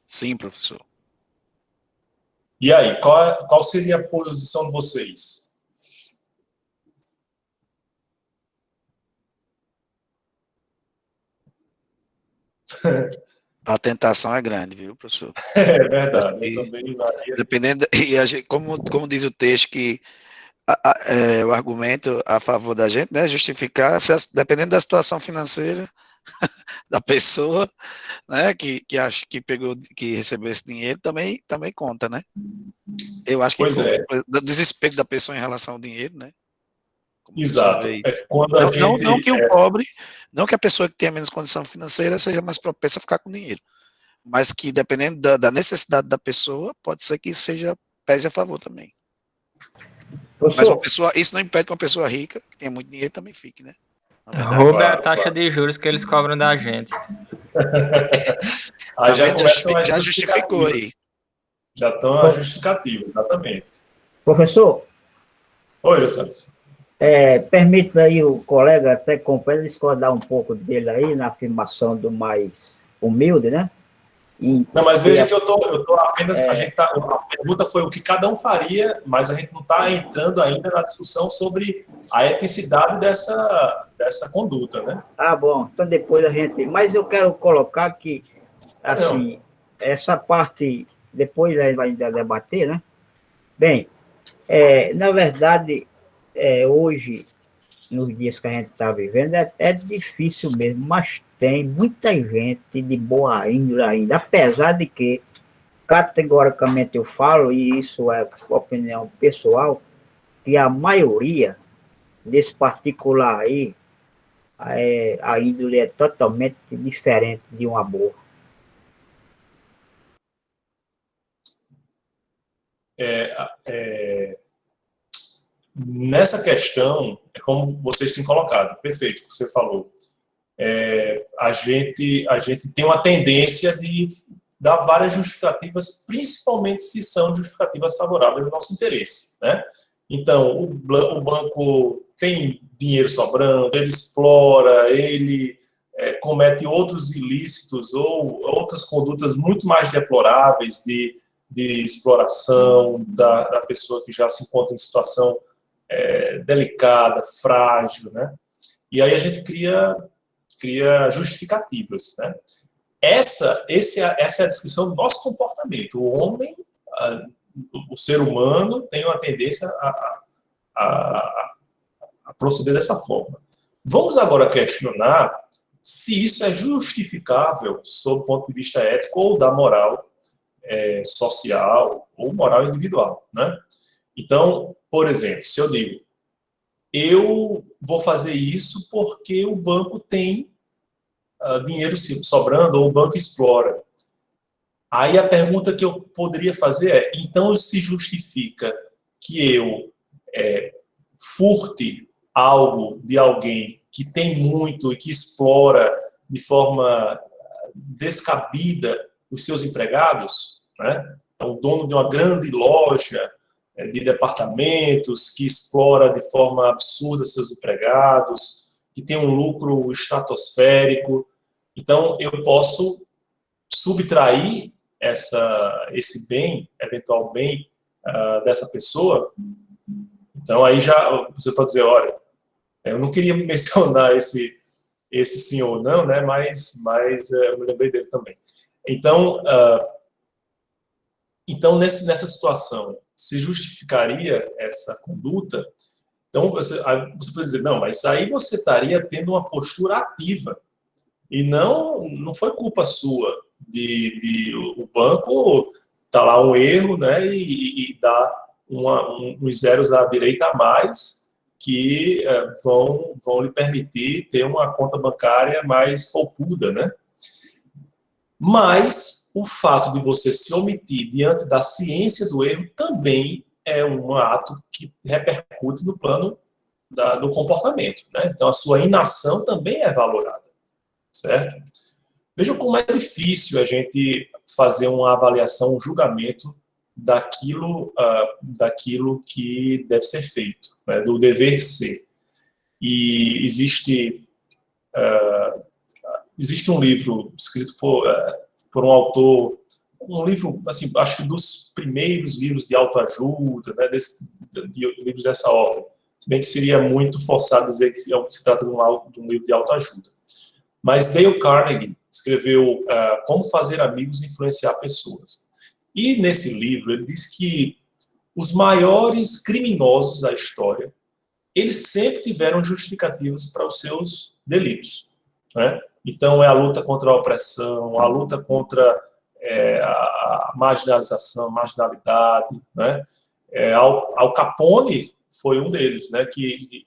Sim, professor. E aí, qual seria a posição de vocês? A tentação é grande, viu, professor? É verdade, eu também varia. Dependendo, e a gente, como diz o texto, que o argumento a favor da gente, né, justificar, dependendo da situação financeira da pessoa, né, que acha que pegou, que recebeu esse dinheiro, também conta, né? Eu acho que Pois conta. é. Do desespero da pessoa em relação ao dinheiro, né? Como a pessoa Exato. vê isso. Quando a gente... Não que o pobre, não que a pessoa que tenha menos condição financeira seja mais propensa a ficar com dinheiro, mas que dependendo da necessidade da pessoa, pode ser que pese a favor também. Mas uma pessoa, isso não impede que uma pessoa rica, que tenha muito dinheiro, também fique, né? Rouba é a taxa de juros que eles cobram da gente. Aí já vendo? começam Já justificou aí. Já estão a justificativa, exatamente. Professor? Oi, José Santos. Permita aí o colega até discordar um pouco dele aí na afirmação do mais humilde, né? Não, mas veja que eu tô apenas... a pergunta foi o que cada um faria, mas a gente não está entrando ainda na discussão sobre a eticidade dessa conduta, né? Ah, bom. Então depois a gente... Mas eu quero colocar que, assim, essa parte, depois a gente vai ainda debater, né? Bem, na verdade, hoje, nos dias que a gente está vivendo, é difícil mesmo, mas tem muita gente de boa índole ainda, apesar de que, categoricamente eu falo, e isso é opinião pessoal, que a maioria desse particular aí, a índole é totalmente diferente de uma boa. Nessa questão, é como vocês têm colocado, perfeito o que você falou. A gente tem uma tendência de dar várias justificativas, principalmente se são justificativas favoráveis ao nosso interesse, né? Então, o banco tem dinheiro sobrando, ele explora, ele comete outros ilícitos ou outras condutas muito mais deploráveis de exploração da pessoa que já se encontra em situação delicada, frágil, né? E aí a gente cria justificativas, né? Essa é a descrição do nosso comportamento. O homem, o ser humano, tem uma tendência a proceder dessa forma. Vamos agora questionar se isso é justificável sob o ponto de vista ético ou da moral social ou moral individual, né? Então, por exemplo, se eu digo, eu vou fazer isso porque o banco tem dinheiro sobrando ou o banco explora. Aí a pergunta que eu poderia fazer é, então se justifica que eu furte algo de alguém que tem muito e que explora de forma descabida os seus empregados, né? Então, o dono de uma grande loja de departamentos que explora de forma absurda seus empregados, que tem um lucro estratosférico. Então, eu posso subtrair esse bem, eventual bem, dessa pessoa. Então, aí já você pode dizer, olha, eu não queria mencionar esse sim ou não, né? Mas eu me lembrei dele também. Então, nessa situação, se justificaria essa conduta? Então, você pode dizer, não, mas aí você estaria tendo uma postura ativa. E não foi culpa sua o banco tá lá um erro, né, e dá uns zeros à direita a mais que vão lhe permitir ter uma conta bancária mais poupuda, né? Mas o fato de você se omitir diante da ciência do erro também é um ato que repercute no plano do comportamento, né? Então a sua inação também é valorada, certo? Vejam como é difícil a gente fazer uma avaliação, um julgamento daquilo que deve ser feito, né, do dever ser. E existe um livro escrito por um autor um livro, assim, acho que dos primeiros livros de autoajuda, né, de livros dessa ordem. Se bem que seria muito forçado dizer que se trata de um livro de autoajuda. Mas Dale Carnegie escreveu Como Fazer Amigos e Influenciar Pessoas. E nesse livro ele diz que os maiores criminosos da história, eles sempre tiveram justificativas para os seus delitos, né? Então é a luta contra a opressão, a luta contra a marginalização, marginalidade, né? Al Capone foi um deles, né? Que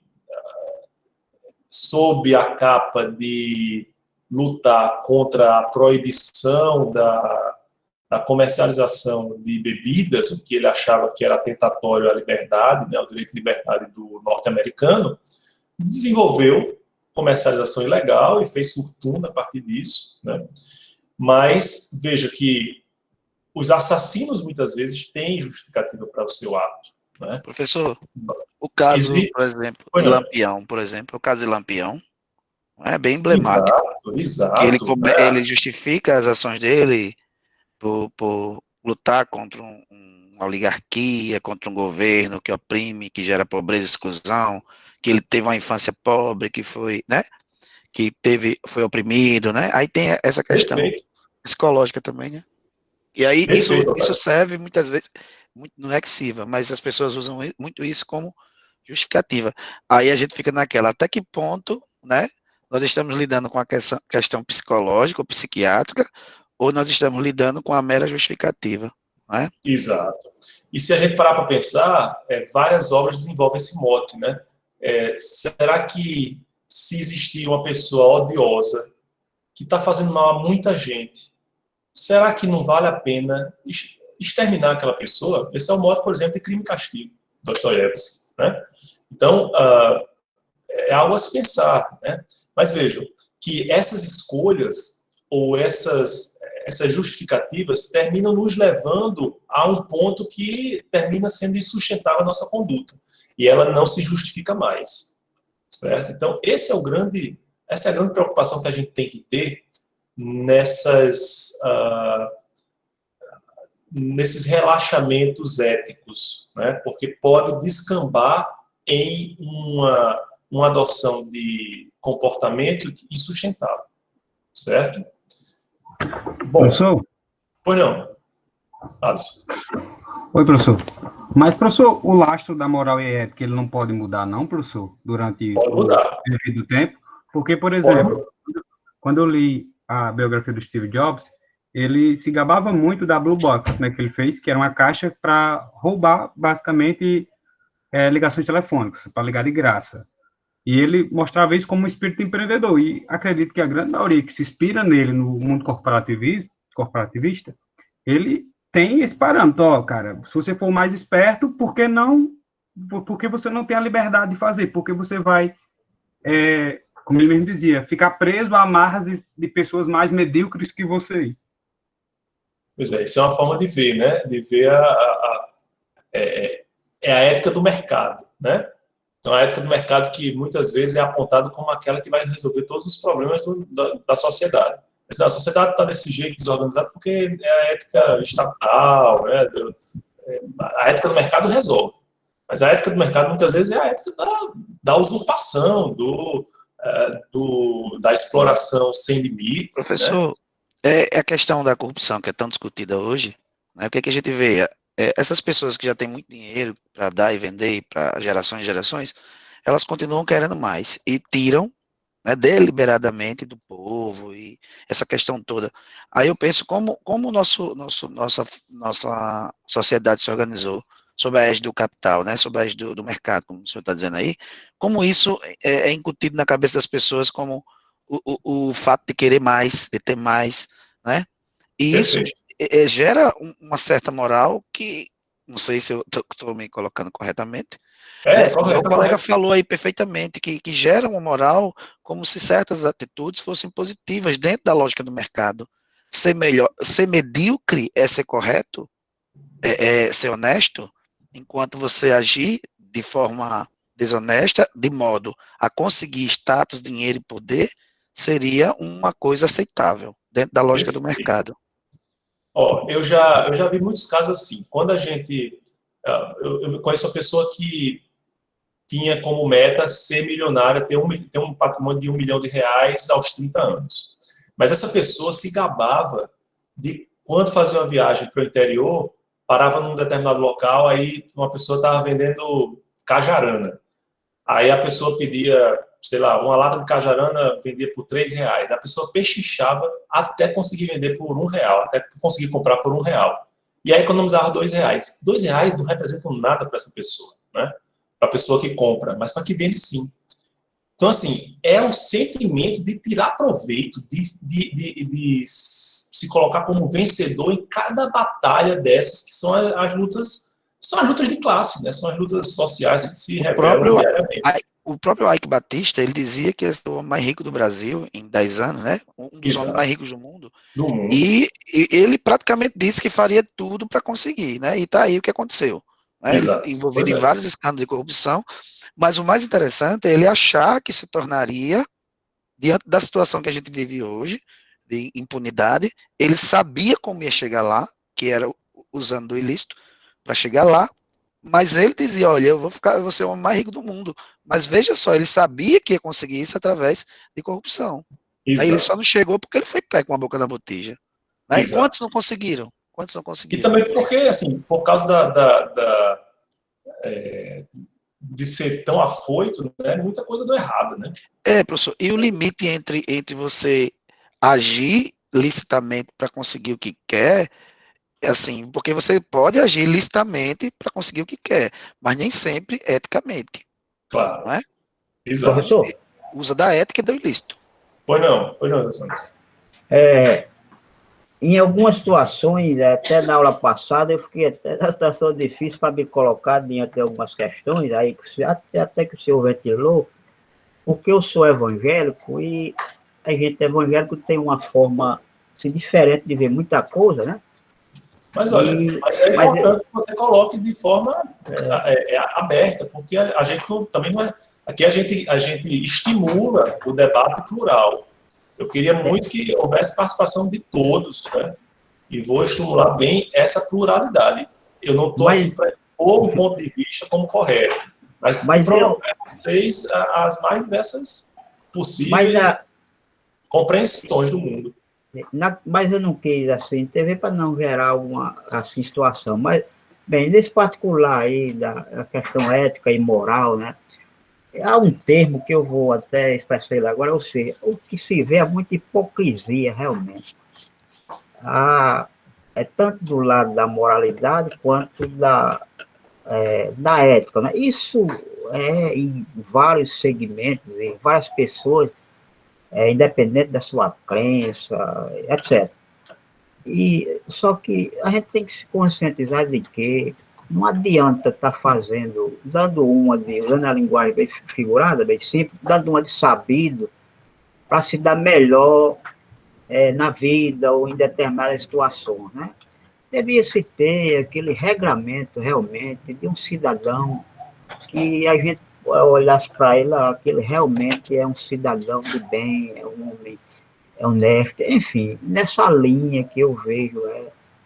sob a capa de lutar contra a proibição da comercialização de bebidas, o que ele achava que era atentatório à liberdade, né, ao direito de liberdade do norte-americano, desenvolveu comercialização ilegal e fez fortuna a partir disso, né? Mas veja que os assassinos muitas vezes têm justificativa para o seu ato, né? Professor, o caso, por exemplo, de Lampião, o caso de Lampião, é bem emblemático. Exato. Que ele justifica as ações dele por lutar contra uma oligarquia, contra um governo que oprime, que gera pobreza e exclusão, que ele teve uma infância pobre, que foi, né, foi oprimido, né? Aí tem essa questão psicológica também, né? E aí isso serve muitas vezes, não é que sirva, mas as pessoas usam muito isso como justificativa. Aí a gente fica naquela, até que ponto, né, nós estamos lidando com a questão psicológica ou psiquiátrica, ou nós estamos lidando com a mera justificativa, né? Exato. E se a gente parar para pensar, várias obras desenvolvem esse mote, né? Será que se existir uma pessoa odiosa que está fazendo mal a muita gente, será que não vale a pena exterminar aquela pessoa? Esse é o mote, por exemplo, de Crime e Castigo, Dostoiévski, né? Então, é algo a se pensar, né? Mas vejam que essas escolhas ou essas justificativas terminam nos levando a um ponto que termina sendo insustentável a nossa conduta. E ela não se justifica mais, certo? Então, essa é a grande preocupação que a gente tem que ter nesses relaxamentos éticos, né? Porque pode descambar em uma adoção de comportamento insustentável, certo? Bom, professor? Pois não, Alisson. Oi, professor. Mas, professor, o lastro da moral e ética, ele não pode mudar, não, professor, durante o devido tempo? Porque, por exemplo, quando eu li a biografia do Steve Jobs, ele se gabava muito da Blue Box, né, que ele fez, que era uma caixa para roubar, basicamente, ligações telefônicas, para ligar de graça. E ele mostrava isso como um espírito empreendedor. E acredito que a grande maioria que se inspira nele no mundo corporativista, ele tem esse parâmetro. Ó, cara, se você for mais esperto, por que você não tem a liberdade de fazer? Porque você vai, como ele mesmo dizia, ficar preso a amarras de pessoas mais medíocres que você. Pois é, isso é uma forma de ver, né? De ver a ética do mercado, né? Então, a ética do mercado que muitas vezes é apontada como aquela que vai resolver todos os problemas da sociedade. Mas a sociedade está desse jeito desorganizada porque é a ética estatal, né? A ética do mercado resolve. Mas a ética do mercado muitas vezes é a ética da usurpação, da exploração sem limites. Professor, né? A questão da corrupção que é tão discutida hoje, né? O que a gente vê? Essas pessoas que já têm muito dinheiro para dar e vender para gerações e gerações, elas continuam querendo mais e tiram, né, deliberadamente do povo e essa questão toda. Aí eu penso como nossa sociedade se organizou sob a égide do capital, né, sob a égide do mercado, como o senhor está dizendo aí, como isso é incutido na cabeça das pessoas como o fato de querer mais, de ter mais, né? E isso gera uma certa moral que, não sei se eu estou me colocando corretamente, o colega falou aí perfeitamente, que gera uma moral como se certas atitudes fossem positivas dentro da lógica do mercado. Ser medíocre é ser correto, ser honesto, enquanto você agir de forma desonesta, de modo a conseguir status, dinheiro e poder, seria uma coisa aceitável dentro da lógica do mercado. Ó, eu já vi muitos casos assim. Quando a gente... Eu conheço uma pessoa que tinha como meta ser milionária, ter um patrimônio de R$1 milhão aos 30 anos. Mas essa pessoa se gabava de, quando fazia uma viagem para o interior, parava num determinado local, aí uma pessoa estava vendendo cajarana. Aí a pessoa pedia, sei lá, uma lata de cajarana, vendia por R$3. A pessoa pechinchava até conseguir vender por R$1, até conseguir comprar por R$1. E aí economizava R$2. R$2 não representam nada para essa pessoa, né? Para a pessoa que compra, mas para que vende sim. Então, assim, é um sentimento de tirar proveito, de se colocar como vencedor em cada batalha dessas, que são as lutas de classe, né? São as lutas sociais que se revelam diariamente. O próprio Ike Batista, ele dizia que ele é o homem mais rico do Brasil em 10 anos, né? Um dos homens mais ricos do mundo. E ele praticamente disse que faria tudo para conseguir, né? E tá aí o que aconteceu. Né? Ele envolvido em vários escândalos de corrupção, mas o mais interessante é ele achar que se tornaria, diante da situação que a gente vive hoje, de impunidade, ele sabia como ia chegar lá, que era usando o ilícito para chegar lá, mas ele dizia, olha, eu vou ser o homem mais rico do mundo. Mas veja só, ele sabia que ia conseguir isso através de corrupção. Aí ele só não chegou porque ele foi pé com a boca na botija. Né? E quantos não conseguiram? E também porque, assim, por causa de ser tão afoito, né, muita coisa deu errado, né? Professor, e o limite entre você agir licitamente para conseguir o que quer, assim, porque você pode agir licitamente para conseguir o que quer, mas nem sempre eticamente. Claro. Não é? Exato. Professor? Usa da ética e do ilícito. Pois não, Santos. Em algumas situações, até na aula passada, eu fiquei até na situação difícil para me colocar diante de algumas questões, aí até que o senhor ventilou, porque eu sou evangélico e a gente evangélico tem uma forma assim, diferente de ver muita coisa, né? Mas olha, é importante que você coloque de forma aberta, porque a gente também não é... Aqui a gente estimula o debate plural. Eu queria muito que houvesse participação de todos, né? E vou estimular bem essa pluralidade. Eu não estou aqui para impor um ponto de vista como correto, mas promover vocês as mais diversas possíveis compreensões do mundo. Mas eu não quis, assim, TV para não gerar alguma assim, situação. Mas, bem, nesse particular aí, da questão ética e moral, né? Há um termo que eu vou até expressar ele agora, ou seja, o que se vê é muita hipocrisia, realmente. É tanto do lado da moralidade quanto da ética, né? Isso é em vários segmentos, em várias pessoas, independente da sua crença, etc. Só que a gente tem que se conscientizar de que não adianta estar usando a linguagem bem figurada, bem simples, dando uma de sabido, para se dar melhor na vida ou em determinadas situações, né? Devia-se ter aquele regramento, realmente, de um cidadão que a gente olhasse para ele, aquele realmente é um cidadão de bem, é um homem honesto, enfim, nessa linha que eu vejo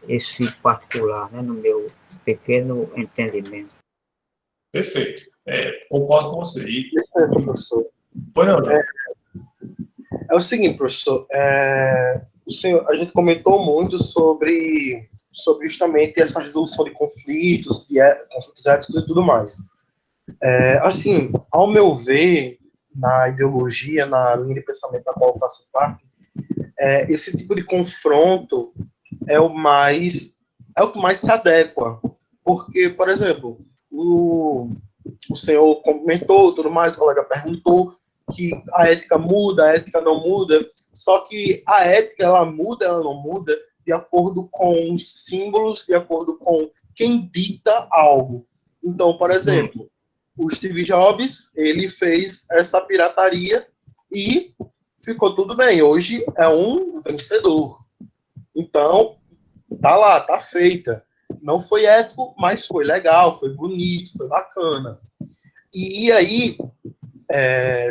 esse particular, né, no meu pequeno entendimento. Perfeito. Concordo com você. Professor. Pois não, João. É o seguinte, professor, a gente comentou muito sobre justamente essa resolução de conflitos éticos e tudo mais. Assim, ao meu ver, na ideologia, na linha de pensamento da qual eu faço parte, esse tipo de confronto é o que mais se adequa. Porque, por exemplo, o senhor comentou, tudo mais, o colega perguntou que a ética muda, a ética não muda, só que a ética, ela muda, ela não muda, de acordo com símbolos, de acordo com quem dita algo. Então, por exemplo, o Steve Jobs, ele fez essa pirataria e ficou tudo bem. Hoje é um vencedor. Então, tá lá, tá feita. Não foi ético, mas foi legal, foi bonito, foi bacana. E aí,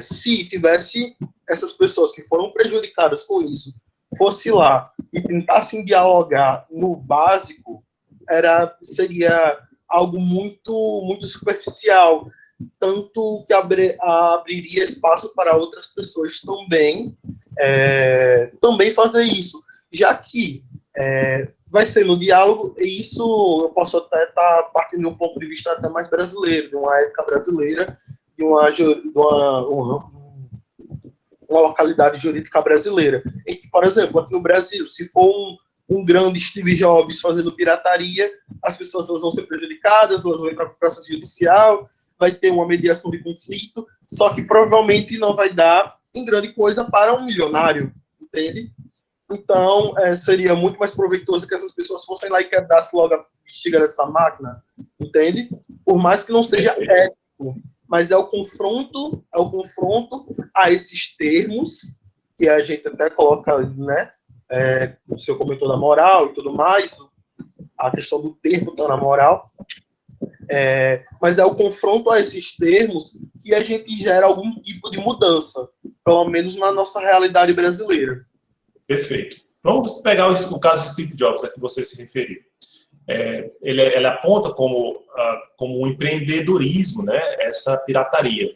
se tivesse essas pessoas que foram prejudicadas com isso fosse lá e tentassem dialogar no básico, seria algo muito superficial, tanto que abriria espaço para outras pessoas também fazer isso, já que vai ser no diálogo, e isso eu posso até estar partindo de um ponto de vista até mais brasileiro, de uma época brasileira, de uma localidade jurídica brasileira, em que, por exemplo, aqui no Brasil, se for um grande Steve Jobs fazendo pirataria, as pessoas elas vão ser prejudicadas, elas vão entrar com processo judicial, vai ter uma mediação de conflito, só que provavelmente não vai dar em grande coisa para um milionário, entende? Então, seria muito mais proveitoso que essas pessoas fossem lá e quebrassem logo a bexiga dessa máquina, entende? Por mais que não seja ético, mas é o confronto a esses termos, que a gente até coloca, né, o senhor comentou da moral e tudo mais, a questão do termo está na moral, mas é o confronto a esses termos que a gente gera algum tipo de mudança, pelo menos na nossa realidade brasileira. Perfeito. Vamos pegar o caso de Steve Jobs, a que você se referiu. Ele aponta como um empreendedorismo, né, essa pirataria.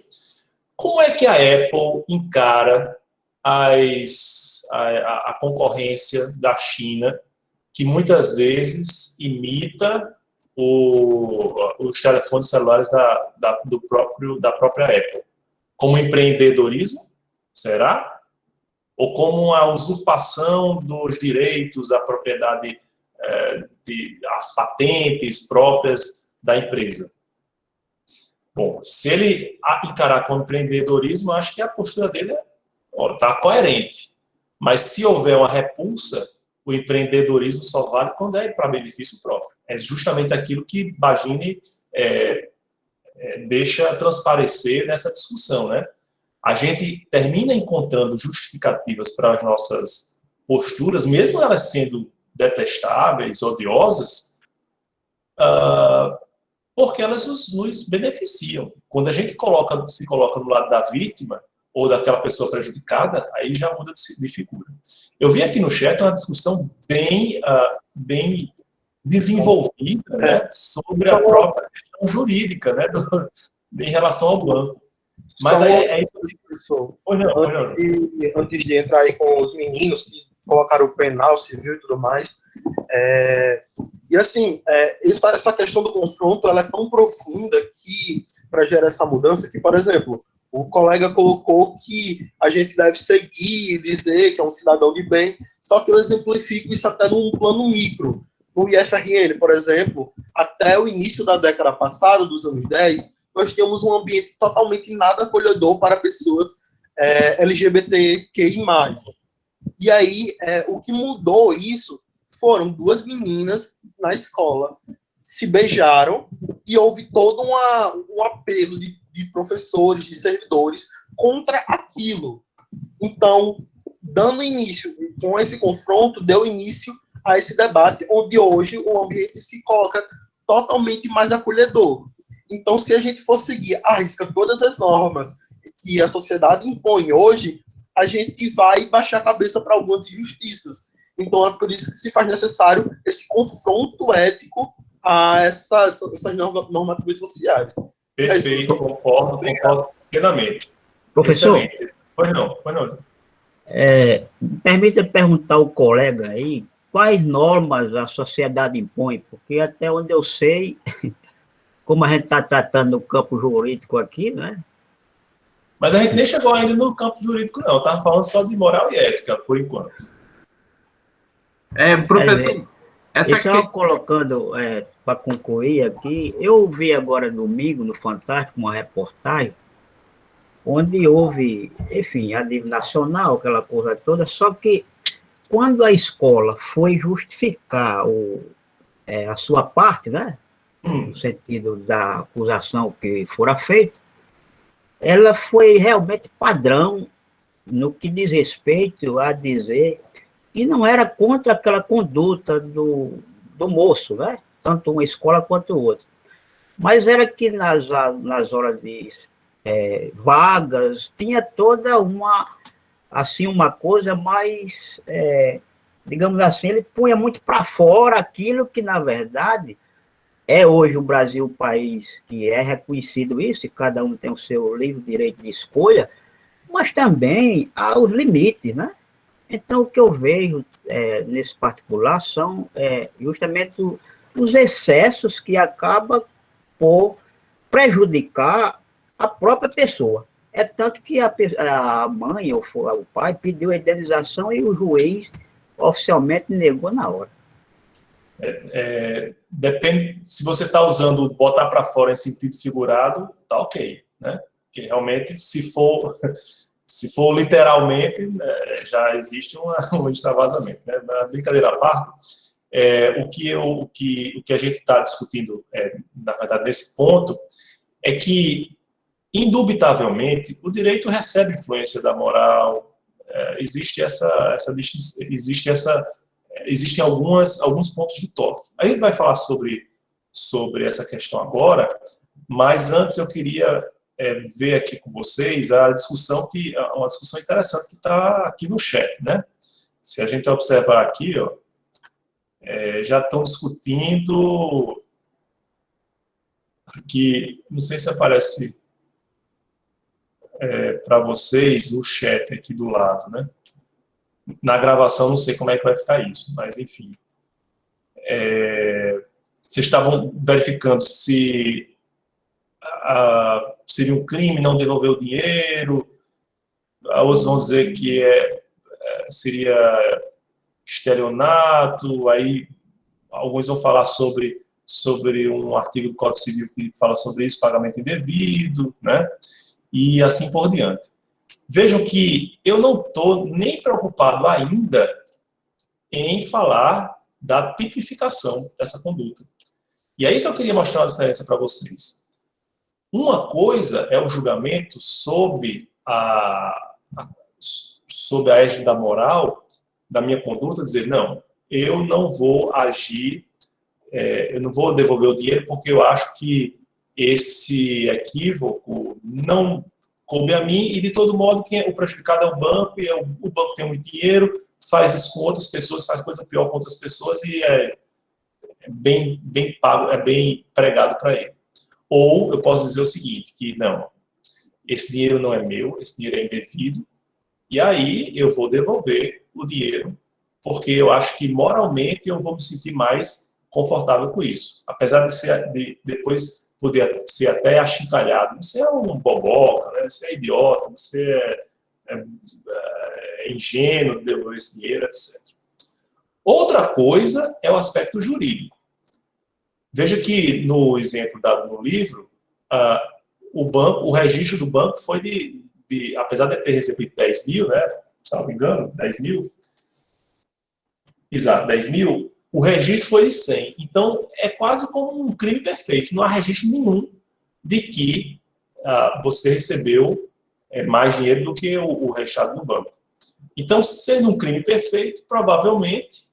Como é que a Apple encara a concorrência da China, que muitas vezes imita os telefones celulares da própria Apple? Como empreendedorismo? Será? Ou como a usurpação dos direitos da propriedade, as patentes próprias da empresa? Bom, se ele encarar como empreendedorismo, acho que a postura dele está coerente. Mas se houver uma repulsa, o empreendedorismo só vale quando é para benefício próprio. É justamente aquilo que Bagini deixa transparecer nessa discussão, né? A gente termina encontrando justificativas para as nossas posturas, mesmo elas sendo detestáveis, odiosas, porque elas nos beneficiam. Quando a gente se coloca no lado da vítima ou daquela pessoa prejudicada, aí já muda de figura. Eu vi aqui no chat uma discussão bem desenvolvida, né, sobre a própria questão jurídica, né, em relação ao banco. Mas aí professor, antes de entrar aí com os meninos que colocaram o penal, civil e tudo mais, e assim, essa questão do confronto, ela é tão profunda que, para gerar essa mudança, que, por exemplo, o colega colocou que a gente deve seguir e dizer que é um cidadão de bem, só que eu exemplifico isso até num plano micro. No IFRN, por exemplo, até o início da década passada, dos anos 10, nós tínhamos um ambiente totalmente nada acolhedor para pessoas LGBTQI+. E aí, o que mudou isso foram duas meninas na escola, se beijaram e houve todo um apelo de professores, de servidores contra aquilo. Então, dando início, com esse confronto, deu início a esse debate, onde hoje o ambiente se coloca totalmente mais acolhedor. Então, se a gente for seguir à risca todas as normas que a sociedade impõe hoje, a gente vai baixar a cabeça para algumas injustiças. Então, é por isso que se faz necessário esse confronto ético a essas normativas sociais. Perfeito, concordo plenamente. Professor, excelente. Pois não. Permita perguntar ao colega aí quais normas a sociedade impõe, porque até onde eu sei, como a gente está tratando o campo jurídico aqui, né? Mas a gente nem chegou ainda no campo jurídico, não. Estava falando só de moral e ética, por enquanto. Professor, só colocando, para concluir aqui, eu vi agora domingo, no Fantástico, uma reportagem, onde houve, enfim, a nível nacional, aquela coisa toda, só que quando a escola foi justificar a sua parte, né, no sentido da acusação que fora feita, ela foi realmente padrão no que diz respeito a dizer que não era contra aquela conduta do moço, né, tanto uma escola quanto outra, mas era que nas horas de vagas tinha toda assim, uma coisa mais, digamos assim, ele punha muito para fora aquilo que, na verdade, é hoje o Brasil o país que é reconhecido isso, e cada um tem o seu livre direito de escolha, mas também há os limites, né? Então, o que eu vejo nesse particular são justamente os excessos que acabam por prejudicar a própria pessoa. É tanto que a mãe ou o pai pediu a indenização e o juiz oficialmente negou na hora. Depende, se você está usando botar para fora em sentido figurado, tá ok, né? Porque realmente, se for literalmente, já existe um extravasamento, né? Na brincadeira à parte, o que a gente está discutindo, na verdade, nesse ponto, é que, indubitavelmente, o direito recebe influência da moral, existem alguns pontos de toque. A gente vai falar sobre essa questão agora, mas antes eu queria ver aqui com vocês uma discussão interessante que está aqui no chat, né? Se a gente observar aqui, ó, já estão discutindo aqui, não sei se aparece para vocês o chat aqui do lado, né? Na gravação não sei como é que vai ficar isso, mas enfim. Vocês estavam verificando se seria um crime não devolver o dinheiro, outros vão dizer que seria estelionato, aí alguns vão falar sobre um artigo do Código Civil que fala sobre isso, pagamento indevido, né? E assim por diante. Vejam que eu não estou nem preocupado ainda em falar da tipificação dessa conduta. E aí que eu queria mostrar uma diferença para vocês. Uma coisa é o julgamento sob a égide da moral, da minha conduta, dizer, não, eu não vou agir, eu não vou devolver o dinheiro porque eu acho que esse equívoco não coube a mim e, de todo modo, o prejudicado é o banco, e o banco tem muito dinheiro, faz isso com outras pessoas, faz coisa pior com outras pessoas e é bem pago, é bem pregado para ele. Ou eu posso dizer o seguinte, que não, esse dinheiro não é meu, esse dinheiro é indevido, e aí eu vou devolver o dinheiro, porque eu acho que moralmente eu vou me sentir mais confortável com isso. Apesar de depois poder ser até achincalhado, você é um boboca, né? Você é idiota, você é ingênuo de devolver esse dinheiro, etc. Outra coisa é o aspecto jurídico. Veja que no exemplo dado no livro, o registro do banco foi apesar de ter recebido 10 mil, né, se não me engano, 10 mil, exato, 10 mil, o registro foi de 100. Então, é quase como um crime perfeito. Não há registro nenhum de que você recebeu mais dinheiro do que o registrado no banco. Então, sendo um crime perfeito, provavelmente,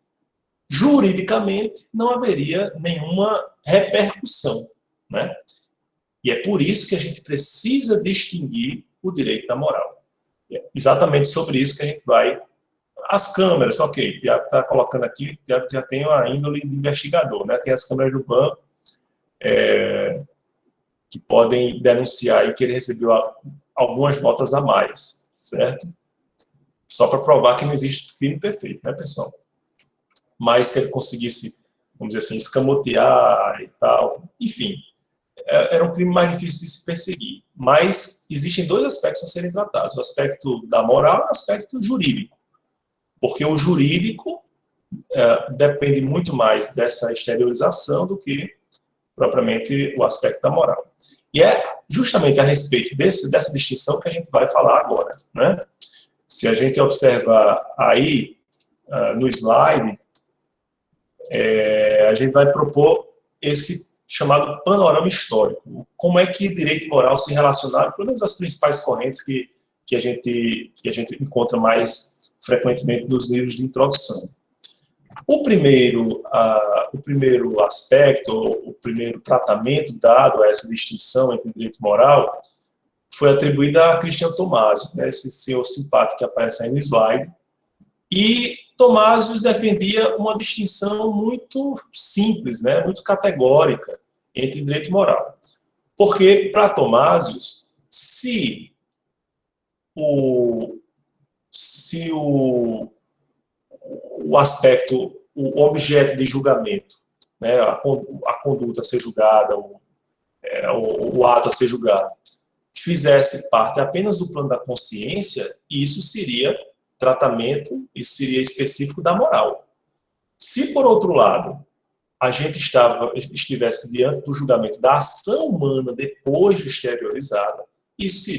juridicamente, não haveria nenhuma repercussão, né? E é por isso que a gente precisa distinguir o direito da moral. É exatamente sobre isso que a gente vai... As câmeras, ok, já está colocando aqui, já tem a índole de investigador, né? Tem as câmeras do banco que podem denunciar aí que ele recebeu algumas notas a mais, certo? Só para provar que não existe crime perfeito, né, pessoal? Mas se ele conseguisse, vamos dizer assim, escamotear e tal, enfim, era um crime mais difícil de se perseguir. Mas existem dois aspectos a serem tratados, o aspecto da moral e o aspecto jurídico. Porque o jurídico depende muito mais dessa exteriorização do que propriamente o aspecto da moral. E é justamente a respeito dessa distinção que a gente vai falar agora, né? Se a gente observar aí no slide, a gente vai propor esse chamado panorama histórico. Como é que direito e moral se relacionaram, pelo menos as principais correntes que a gente encontra mais frequentemente nos livros de introdução. O primeiro aspecto, o primeiro tratamento dado a essa distinção entre direito e moral foi atribuída a Christian Thomasius, né, esse senhor simpático que aparece aí no slide. E Thomasius defendia uma distinção muito simples, né, muito categórica entre direito e moral. Porque, para Thomasius, se o aspecto, o objeto de julgamento, né, a conduta a ser julgada, o ato a ser julgado, fizesse parte apenas do plano da consciência, isso seria tratamento, isso seria específico da moral. Se, por outro lado, a gente estivesse diante do julgamento da ação humana depois de exteriorizada, isso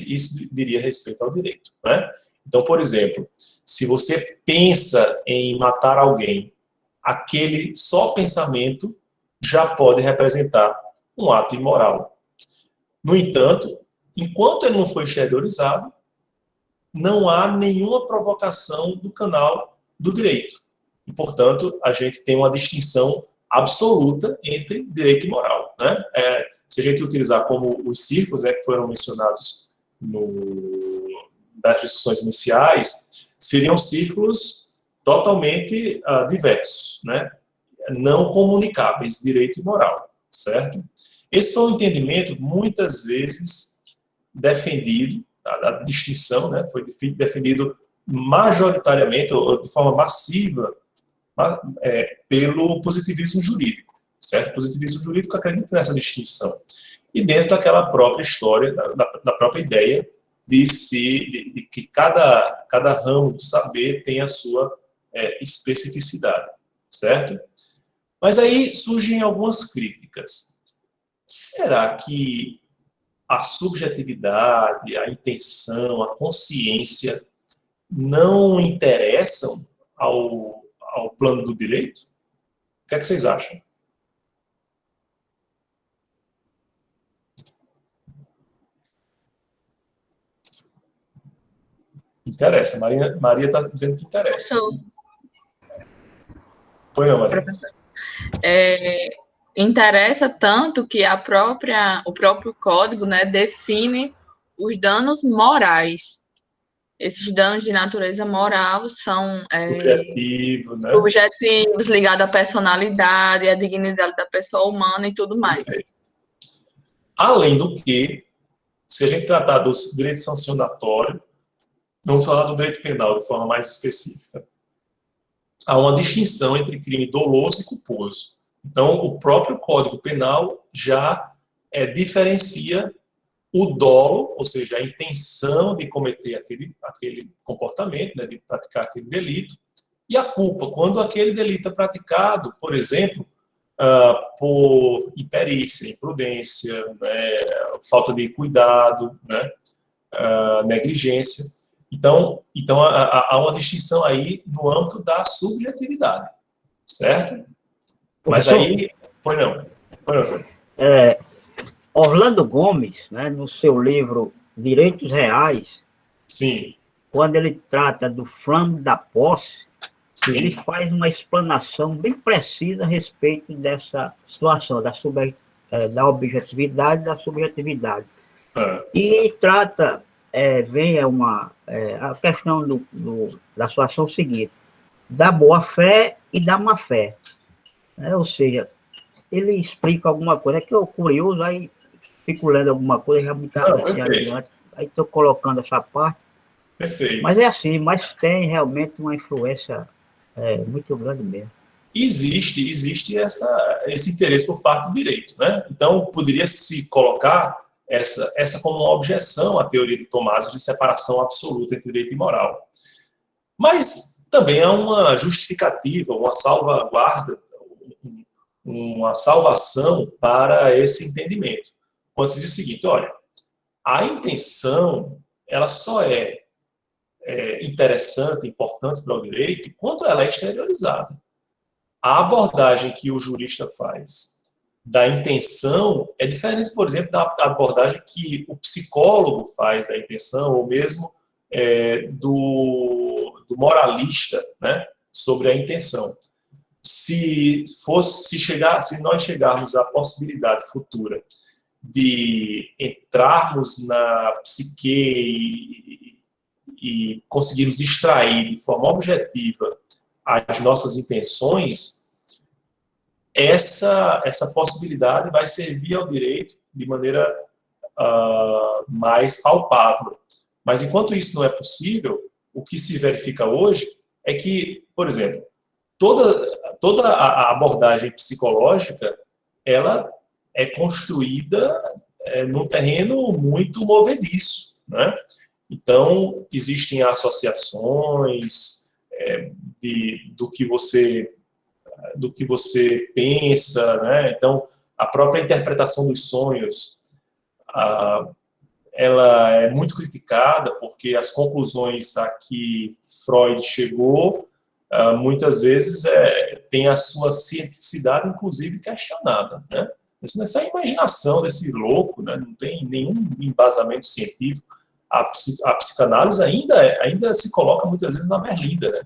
diria respeito ao direito, né? Então, por exemplo, se você pensa em matar alguém, aquele só pensamento já pode representar um ato imoral. No entanto, enquanto ele não foi exteriorizado, não há nenhuma provocação do canal do direito. E, portanto, a gente tem uma distinção absoluta entre direito e moral, né? Se a gente utilizar como os círculos que foram mencionados das discussões iniciais, seriam círculos totalmente diversos, né? Não comunicáveis, direito e moral, certo? Esse foi um entendimento muitas vezes defendido, a distinção, né, foi defendido majoritariamente, ou de forma massiva, pelo positivismo jurídico, certo? O positivismo jurídico acredita nessa distinção. E dentro daquela própria história, da própria ideia de que cada ramo do saber tem a sua especificidade, certo? Mas aí surgem algumas críticas. Será que a subjetividade, a intenção, a consciência não interessam ao plano do direito? O que é que vocês acham? Interessa. Maria está dizendo que interessa. Põe não, Maria. Professor. Interessa tanto que o próprio código, né, define os danos morais. Esses danos de natureza moral são subjetivos, ligados à personalidade, à dignidade da pessoa humana e tudo mais. Perfeito. Além do que, se a gente tratar do direito sancionatório, vamos falar do direito penal de forma mais específica. Há uma distinção entre crime doloso e culposo. Então, o próprio Código Penal já diferencia o dolo, ou seja, a intenção de cometer aquele comportamento, né, de praticar aquele delito, e a culpa, quando aquele delito é praticado, por exemplo, por imperícia, imprudência, né, falta de cuidado, né, negligência. Então há uma distinção aí no âmbito da subjetividade, certo? Mas aí, pois não, Júlio. Orlando Gomes, né, no seu livro Direitos Reais, sim, quando ele trata do flamo da posse, sim, ele faz uma explanação bem precisa a respeito dessa situação, da objetividade e da subjetividade. E trata, a questão da situação seguinte, da boa-fé e da má-fé. Ou seja, ele explica alguma coisa, que eu curioso, aí fico lendo alguma coisa, já me está adiante, aí estou colocando essa parte. Perfeito. Mas é assim, mas tem realmente uma influência muito grande mesmo. Existe esse interesse por parte do direito, né? Então, poderia se colocar essa como uma objeção à teoria de Thomasius de separação absoluta entre direito e moral. Mas também há uma justificativa, uma salvaguarda, uma salvação para esse entendimento. Quando se diz o seguinte, olha, a intenção, ela só é interessante, importante para o direito, quando ela é exteriorizada. A abordagem que o jurista faz da intenção é diferente, por exemplo, da abordagem que o psicólogo faz da intenção, ou mesmo do moralista, né, sobre a intenção. Se nós chegarmos à possibilidade futura de entrarmos na psique e conseguirmos extrair de forma objetiva as nossas intenções, essa possibilidade vai servir ao direito de maneira mais palpável. Mas enquanto isso não é possível, o que se verifica hoje é que, por exemplo, toda a abordagem psicológica, ela é construída num terreno muito movediço, né? Então, existem associações do que você pensa, né? Então, a própria interpretação dos sonhos, ela é muito criticada, porque as conclusões a que Freud chegou, muitas vezes, tem a sua cientificidade, inclusive, questionada, né? Essa imaginação desse louco, né? Não tem nenhum embasamento científico. A psicanálise ainda se coloca, muitas vezes, na berlinda, né?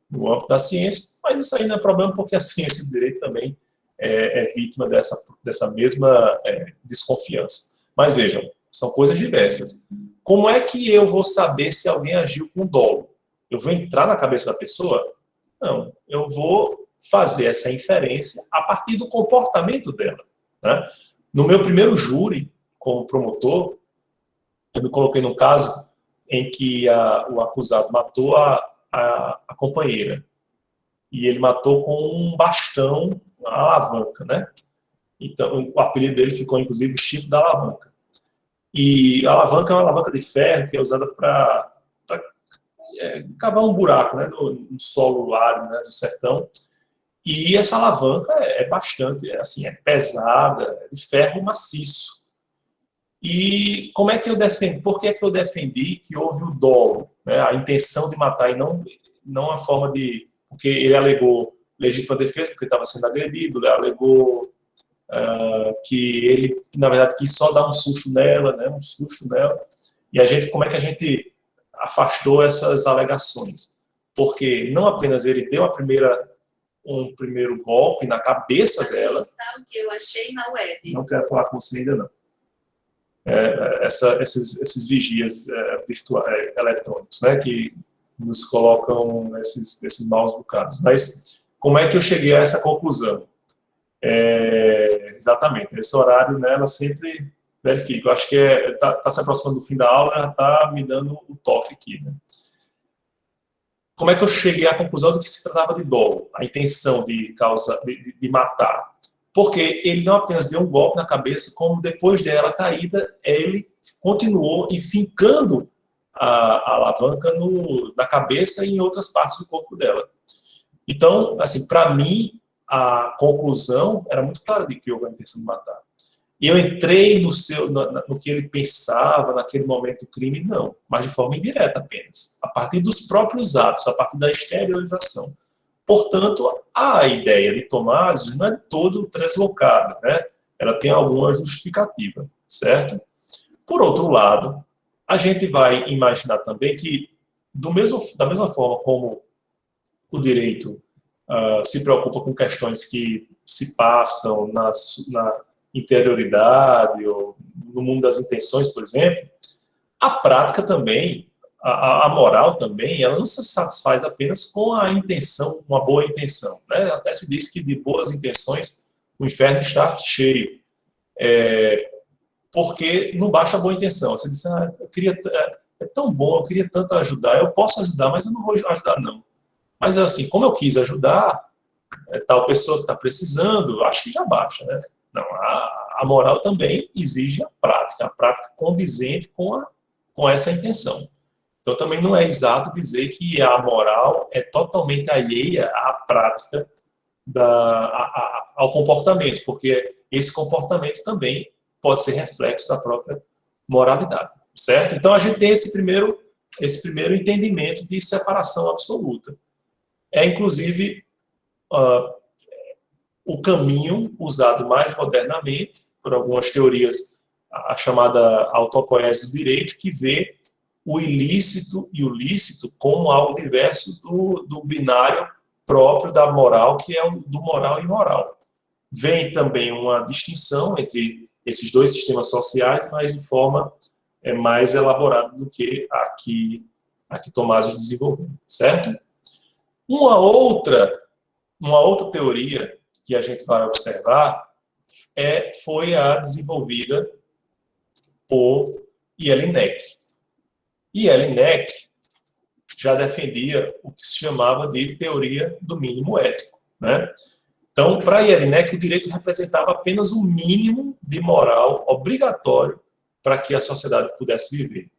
No âmbito da ciência, mas isso aí não é problema, porque a ciência do direito também é vítima dessa mesma desconfiança. Mas vejam, são coisas diversas. Como é que eu vou saber se alguém agiu com dolo? Eu vou entrar na cabeça da pessoa? Não, eu vou fazer essa inferência a partir do comportamento dela, né? No meu primeiro júri, como promotor, eu me coloquei num caso em que o acusado matou a companheira. E ele matou com um bastão, uma alavanca, né? Então, o apelido dele ficou, inclusive, Chico da Alavanca. E a alavanca é uma alavanca de ferro que é usada para cavar um buraco, né, no solo árido, né, do sertão. E essa alavanca é bastante, é pesada, é de ferro maciço. E como é que eu defendi? Por que é que eu defendi que houve o dolo, né, a intenção de matar, e não a forma de... Porque ele alegou legítima defesa, porque estava sendo agredido, ele alegou que ele, na verdade, quis só dar um susto nela, né, E como é que a gente afastou essas alegações? Porque não apenas ele deu um primeiro golpe na cabeça dela... O que eu achei na web. Não quero falar com você ainda, não. Esses vigias virtuais, eletrônicos, né, que nos colocam esses maus bocados. Mas como é que eu cheguei a essa conclusão? Exatamente, esse horário, né, ela sempre verifica. Eu acho que está se aproximando do fim da aula, ela está me dando o toque aqui, né? Como é que eu cheguei à conclusão de que se tratava de dolo, a intenção de matar? Porque ele não apenas deu um golpe na cabeça, como depois dela caída, ele continuou enfincando a alavanca na cabeça e em outras partes do corpo dela. Então, assim, para mim, a conclusão era muito clara de que houve a intenção de matar. E eu entrei no que ele pensava naquele momento do crime, não, mas de forma indireta apenas, a partir dos próprios atos, a partir da exteriorização. Portanto, a ideia de Tomásio não é todo translocada, né? Ela tem alguma justificativa, certo? Por outro lado, a gente vai imaginar também que, da mesma forma como o direito se preocupa com questões que se passam na interioridade ou no mundo das intenções, por exemplo, a prática também, a moral também, ela não se satisfaz apenas com a intenção, uma boa intenção, né? Até se diz que de boas intenções o inferno está cheio, porque não basta a boa intenção. Você diz, eu queria, é tão bom, eu queria tanto ajudar, eu posso ajudar, mas eu não vou ajudar não. Mas assim, como eu quis ajudar tal pessoa que está precisando, acho que já basta, né? Não, a moral também exige a prática condizente com essa intenção. Então, também não é exato dizer que a moral é totalmente alheia à prática, ao comportamento, porque esse comportamento também pode ser reflexo da própria moralidade, certo? Então, a gente tem esse primeiro entendimento de separação absoluta. Inclusive, o caminho usado mais modernamente por algumas teorias, a chamada autopoiese do direito, que vê o ilícito e o lícito como algo diverso do binário próprio da moral, que é o do moral e imoral. Vem também uma distinção entre esses dois sistemas sociais, mas de forma mais elaborada do que a que Tomásio desenvolveu, certo? Uma outra teoria que a gente vai observar foi a desenvolvida por Jelinek. Jelinek já defendia o que se chamava de teoria do mínimo ético, né? Então, para Jelinek, o direito representava apenas o mínimo de moral obrigatório para que a sociedade pudesse viver.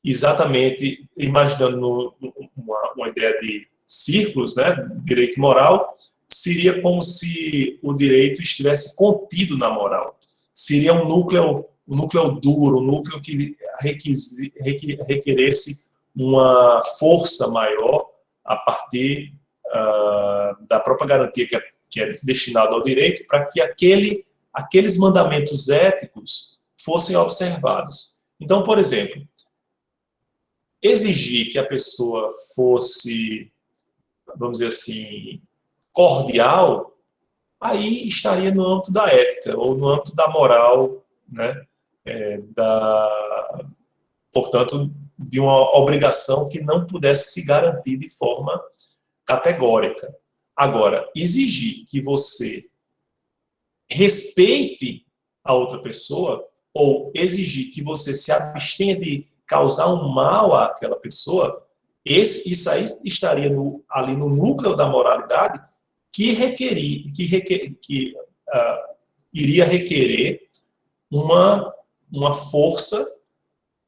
Exatamente, imaginando uma ideia de círculos, né, direito e moral, seria como se o direito estivesse contido na moral. Seria um núcleo duro, um núcleo que requeresse uma força maior a partir da própria garantia que é destinada ao direito, para que aqueles mandamentos éticos fossem observados. Então, por exemplo, exigir que a pessoa fosse, vamos dizer assim, cordial, aí estaria no âmbito da ética, ou no âmbito da moral, né? Portanto, de uma obrigação que não pudesse se garantir de forma categórica. Agora, exigir que você respeite a outra pessoa, ou exigir que você se abstenha de causar um mal àquela pessoa, isso aí estaria ali no núcleo da moralidade que iria requerer uma força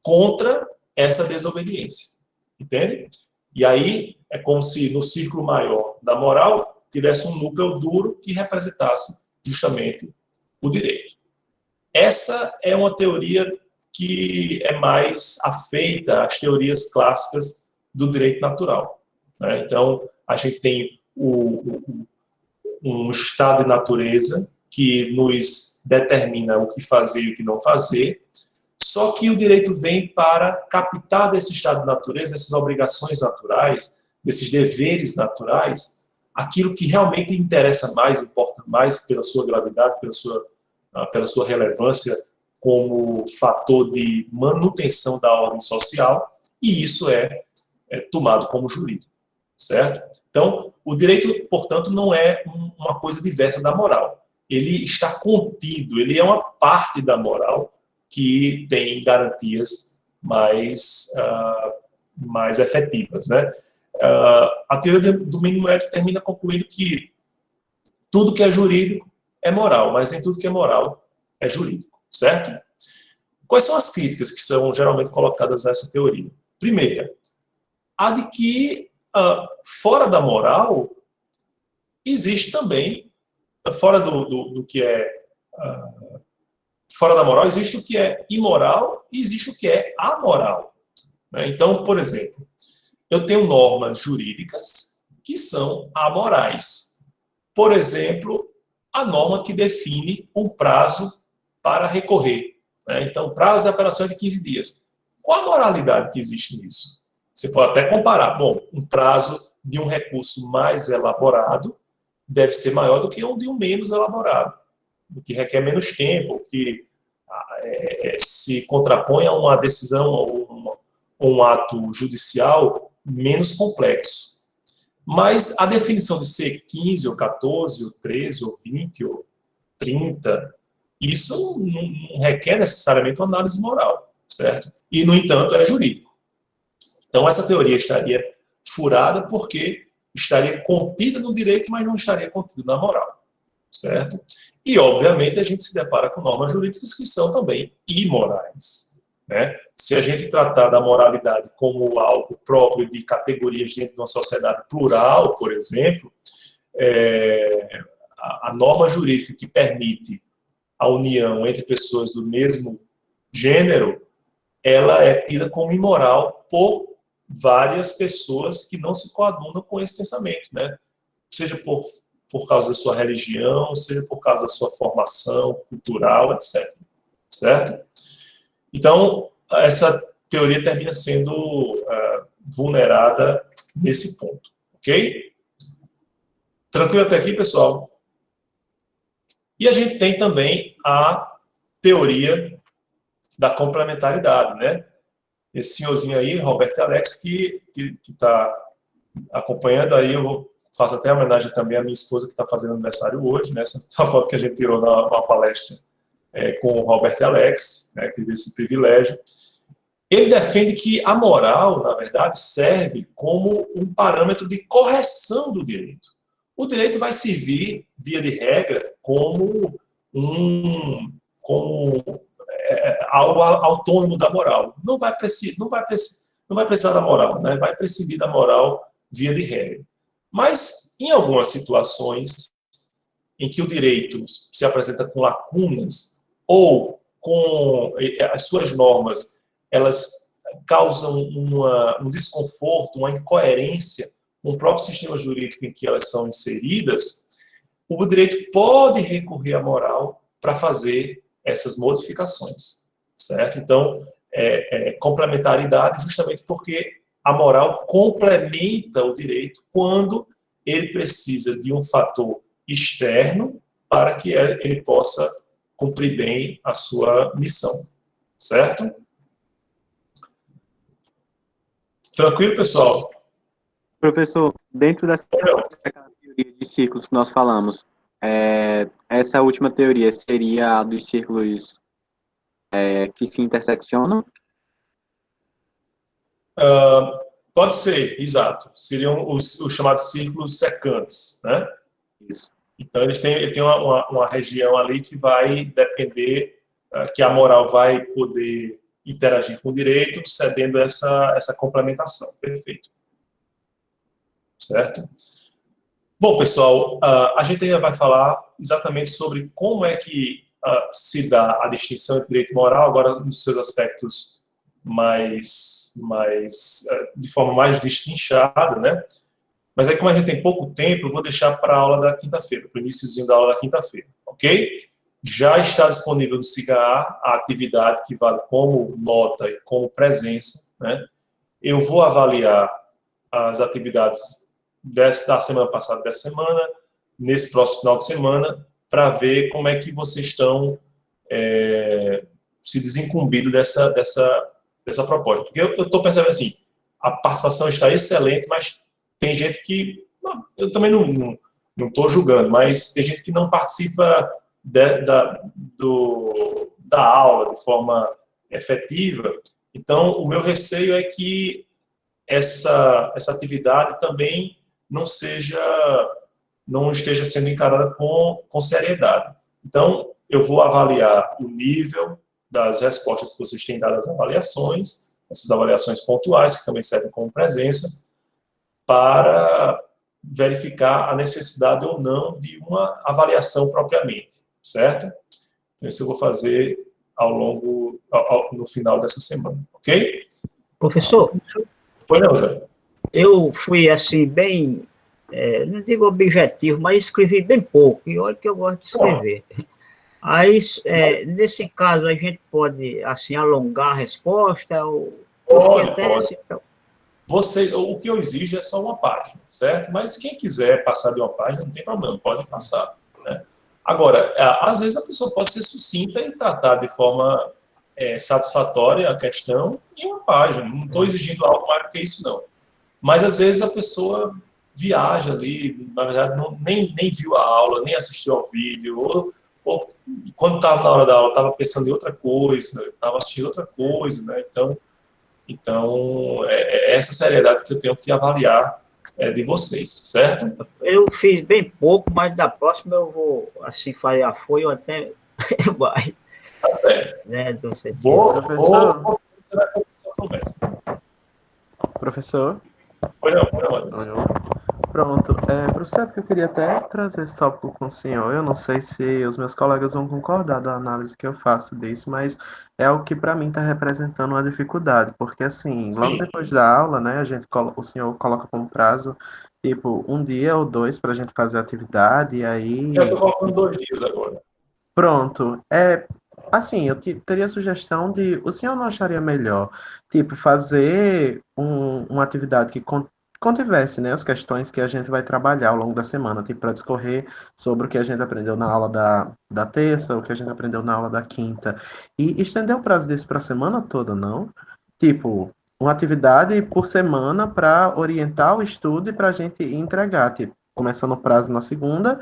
contra essa desobediência. Entende? E aí é como se no círculo maior da moral tivesse um núcleo duro que representasse justamente o direito. Essa é uma teoria que é mais afeita às teorias clássicas do direito natural, né? Então, a gente tem um estado de natureza que nos determina o que fazer e o que não fazer, só que o direito vem para captar desse estado de natureza, dessas obrigações naturais, desses deveres naturais, aquilo que realmente interessa mais, importa mais pela sua gravidade, pela sua relevância como fator de manutenção da ordem social, e isso é tomado como jurídico, certo? Então, o direito, portanto, não é uma coisa diversa da moral. Ele está contido, ele é uma parte da moral que tem garantias mais efetivas, né? A teoria do mínimo ético termina concluindo que tudo que é jurídico é moral, mas nem tudo que é moral é jurídico, certo? Quais são as críticas que são geralmente colocadas a essa teoria? Primeira, a de que fora da moral existe também, fora do que é fora da moral existe o que é imoral e existe o que é amoral, né? Então, por exemplo, eu tenho normas jurídicas que são amorais. Por exemplo, a norma que define um prazo para recorrer, né? Então, o prazo de apelação é de 15 dias. Qual a moralidade que existe nisso? Você pode até comparar. Bom, um prazo de um recurso mais elaborado deve ser maior do que um de um menos elaborado, o que requer menos tempo, que se contrapõe a uma decisão ou um ato judicial menos complexo. Mas a definição de ser 15, ou 14, ou 13, ou 20, ou 30, isso não requer necessariamente uma análise moral, certo? E, no entanto, é jurídico. Então, essa teoria estaria furada porque estaria contida no direito, mas não estaria contida na moral, certo? E, obviamente, a gente se depara com normas jurídicas que são também imorais, né? Se a gente tratar da moralidade como algo próprio de categorias dentro de uma sociedade plural, por exemplo, a norma jurídica que permite a união entre pessoas do mesmo gênero, ela é tida como imoral por várias pessoas que não se coadunam com esse pensamento, né? Seja por causa da sua religião, seja por causa da sua formação cultural, etc. Certo? Então, essa teoria termina sendo vulnerada nesse ponto. Ok? Tranquilo até aqui, pessoal? E a gente tem também a teoria da complementaridade, né? Esse senhorzinho aí, Roberto Alex, que está acompanhando aí, faço até homenagem também à minha esposa, que está fazendo aniversário hoje, né? Essa foto que a gente tirou numa palestra com o Robert Alex, né, que teve esse privilégio. Ele defende que a moral, na verdade, serve como um parâmetro de correção do direito. O direito vai servir, via de regra, como algo autônomo da moral. Não vai precisar da moral, né? Vai prescindir da moral via de regra. Mas, em algumas situações em que o direito se apresenta com lacunas ou com as suas normas, elas causam um desconforto, uma incoerência com o próprio sistema jurídico em que elas são inseridas, o direito pode recorrer à moral para fazer essas modificações, certo? Então, complementaridade justamente porque a moral complementa o direito quando ele precisa de um fator externo para que ele possa cumprir bem a sua missão, certo? Tranquilo, pessoal? Professor, dentro dessa teoria de círculos que nós falamos, essa última teoria seria a dos círculos que se interseccionam? Pode ser, exato. Seriam os chamados círculos secantes, né? Isso. Então, ele tem uma região ali que vai depender, que a moral vai poder interagir com o direito, cedendo essa complementação. Perfeito. Certo? Bom, pessoal, a gente ainda vai falar exatamente sobre como é que se dá a distinção entre direito e moral, agora nos seus aspectos de forma mais destrinchada, né? Mas aí, como a gente tem pouco tempo, eu vou deixar para a aula da quinta-feira, para o iniciozinho da aula da quinta-feira, ok? Já está disponível no SIGA a atividade que vale como nota e como presença, né? Eu vou avaliar as atividades da semana passada, dessa semana, nesse próximo final de semana, para ver como é que vocês estão se desincumbindo dessa proposta. Porque eu estou percebendo assim, a participação está excelente, mas tem gente que... eu também não estou julgando, mas tem gente que não participa da aula de forma efetiva. Então, o meu receio é que essa atividade também não esteja sendo encarada com seriedade. Então, eu vou avaliar o nível das respostas que vocês têm dado às avaliações, essas avaliações pontuais, que também servem como presença, para verificar a necessidade ou não de uma avaliação propriamente, certo? Então, isso eu vou fazer no final dessa semana, ok? Professor? Foi, não, Zé? Eu fui, assim, bem, não digo objetivo, mas escrevi bem pouco, e olha que eu gosto de escrever. Aí, nesse caso, a gente pode, assim, alongar a resposta? Pode. O que eu exijo é só uma página, certo? Mas quem quiser passar de uma página, não tem problema, pode passar, né? Agora, às vezes a pessoa pode ser sucinta e tratar de forma satisfatória a questão em uma página. Não estou exigindo algo mais do que isso, não. Mas, às vezes, a pessoa viaja ali, na verdade, nem viu a aula, nem assistiu ao vídeo, ou quando estava na hora da aula, estava pensando em outra coisa, estava assistindo outra coisa, né? Então essa seriedade que eu tenho que avaliar de vocês, certo? Eu fiz bem pouco, mas da próxima eu vou, assim, fazer a folha ou até mais. Tá certo. Né, Professor? Oi, não. Pronto. Professor, que eu queria até trazer esse tópico com o senhor. Eu não sei se os meus colegas vão concordar da análise que eu faço disso, mas é o que para mim está representando uma dificuldade, porque assim, logo depois da aula, né, o senhor coloca como prazo, tipo, 1 dia ou 2 para a gente fazer a atividade, e aí... Eu estou colocando 2 dias agora. Pronto. Assim, eu teria a sugestão de... O senhor não acharia melhor, tipo, fazer uma atividade que contivesse, né, as questões que a gente vai trabalhar ao longo da semana, tipo, para discorrer sobre o que a gente aprendeu na aula da terça, o que a gente aprendeu na aula da quinta, e estender o prazo disso para a semana toda, não? Tipo, uma atividade por semana para orientar o estudo e para a gente entregar, tipo, começando o prazo na segunda